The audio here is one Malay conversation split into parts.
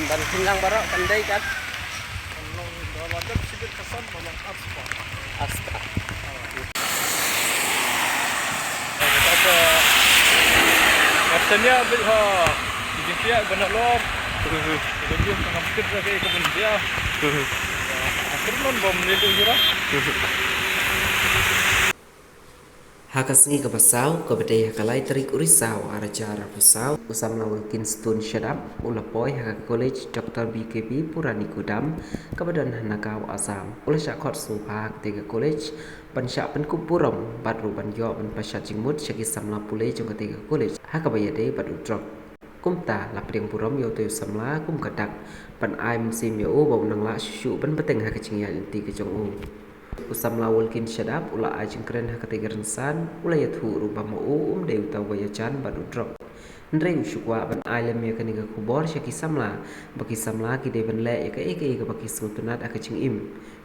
ban pinlang barok pandai kan Wajar sedikit kesan memang aspal. aspal. Kata katanya ha di dia benar lor. Kemudian hampir lagi kebun dia. Akhir non bom itu jura. Hakasngi ke pasau ke bedai hakalai terik urisau aracara pasau usam lawalkin stun syadap ulapoi hakak college Dr. BKB Purani Kudam kebadan hanakau asam ulah syakot supak tiga college pansyak penkup purom badru banjo ban pasyat jingmut syaki samla pulai jong ketiga college hakabayade badu drop kumta lapding purom yo tu samla kum kadak pan aim sim yo bau nang la syuk ban peteng hakacingya inti ke jong usam lawal kin syadap ula ajeng keren hakatiga rensan ula yathu rupa mau dew tawaya chan badu drop ndre usyukwa ban ailem ya kaniga kubor syaki samla baki samla ki de ban le ya ka eke ka baki sultanat akaching im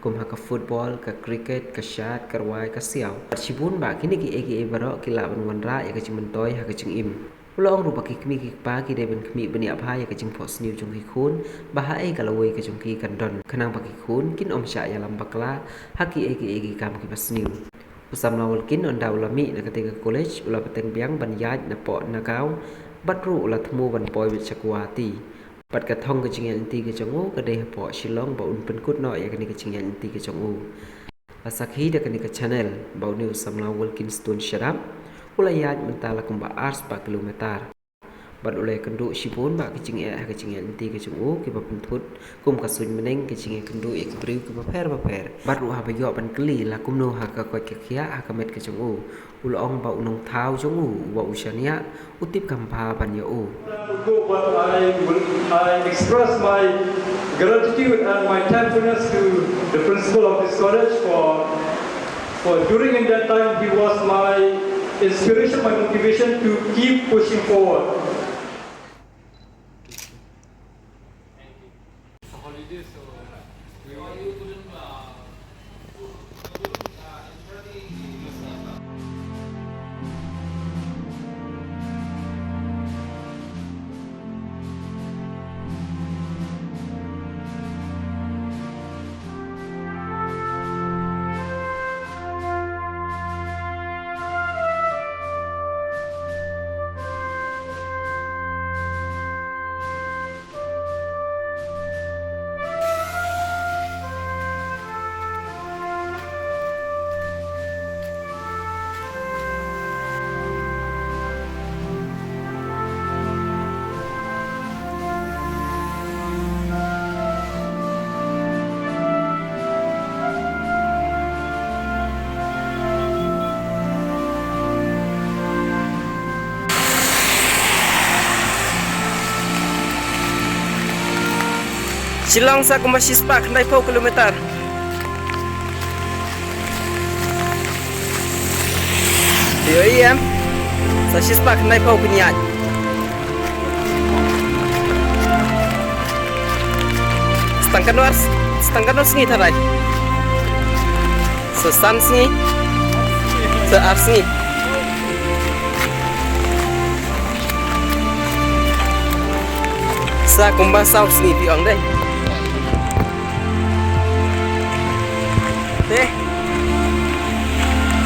kum haka football ka cricket ka shat karwai ka siaw archibun ba kini ki eke baro kila ban wanra ya kaching mentoy hakaching im Ulong rupa kikmi kikpa ki deben kmi bani abha ya kajing pos niu jong kikun bahai kalawai ka jong ki kandon kanang pakikun kin om sya ya lambakla haki egi kam ki pas niu usam lawal kin on daulami na ketiga college ula peteng biang ban yaj na po na kau batru ula temu ban poi wit chakwati pat ka thong ka jing ti ka jongu ka de po shilong ba un pen kut no ya kani ka jing ti ka jongu asakhi da kani ka channel ba ni usam lawal kin stone sharap ulayat mentala kumba ars 4 kilometer bad ulay kendu sipun ba kecing inti kecing ki bapuntut kum kasun meneng kecing kendu ik briu ke paper bad ru ha bayo ban keli la kum no ha ka ko kia ha kamet kecing ulong ba unong thau jong wa usania utip kampa ban yo I express my gratitude and my thankfulness to the principal of this college for during in that time he was my inspiration, my motivation to keep pushing forward. Silang sa kumasis pa kanday 4 kilometer. Yo iya. Sa sispa kanday 4 kiniat. Setengah nors ni tarai. So sans ni. So ars ni. Sa kumba saus ni piang deh. Deh,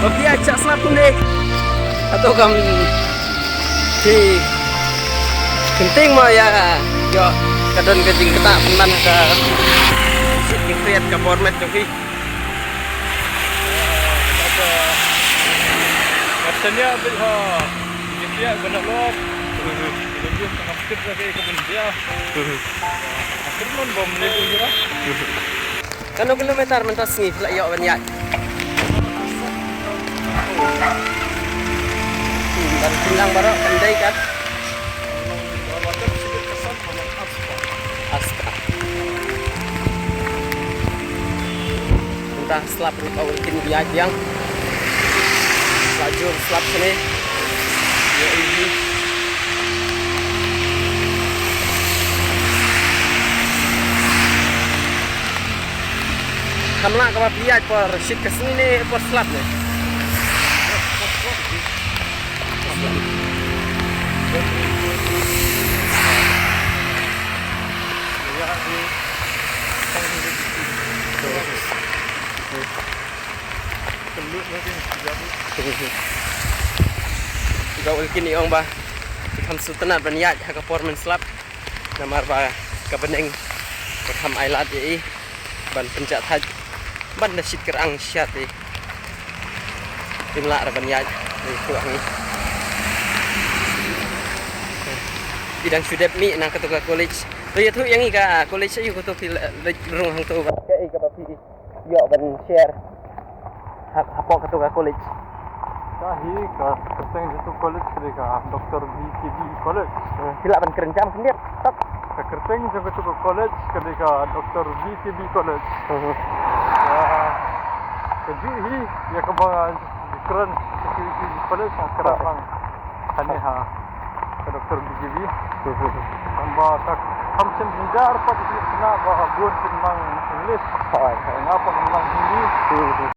bagi acak selap pun deh, atau kamu di genting mah ya, yo kadon keting ketak penan ke sini kreat ke format joki. Katanya ha di dia benar lor. Kemudian hampir lagi kebun dia. Akhir non bom itu jura. Kano kilometer mentas ni pula yo banyak. Ban pinlang barok pandai kan. Wajar sedikit kesan memang aspal. Aspal. Entah selap rupa ulkin biak yang lajur selap sini. Yo ini. Kamla kapa lihat por shit kesini nih por slap nih. daw kini ong ba tham sutanat ban yat ha ka porman slap namar ba ka beneng ka tham ailat ye ban pencak thaj ban da sit kerang syat ye timla ra ban yat ni kuang ni bidang sudep mi nang ketua college to ya thu yang i ka college ayu ko to pil rung hang to ba ka i ka ba pi yo ban share hak hapo ketua college Kahi ka kerteng itu college mereka Dr. BKB College. sila ban kerencam sendiri tak Ka kerteng itu college ketika Dr. BKB College. Kejuhi ya kebang keren security college sekarang kani ha ke Dr. BKB. Tambah tak hamsin penjar pada sini kena bahagian tentang English. Ngapa tentang Hindi.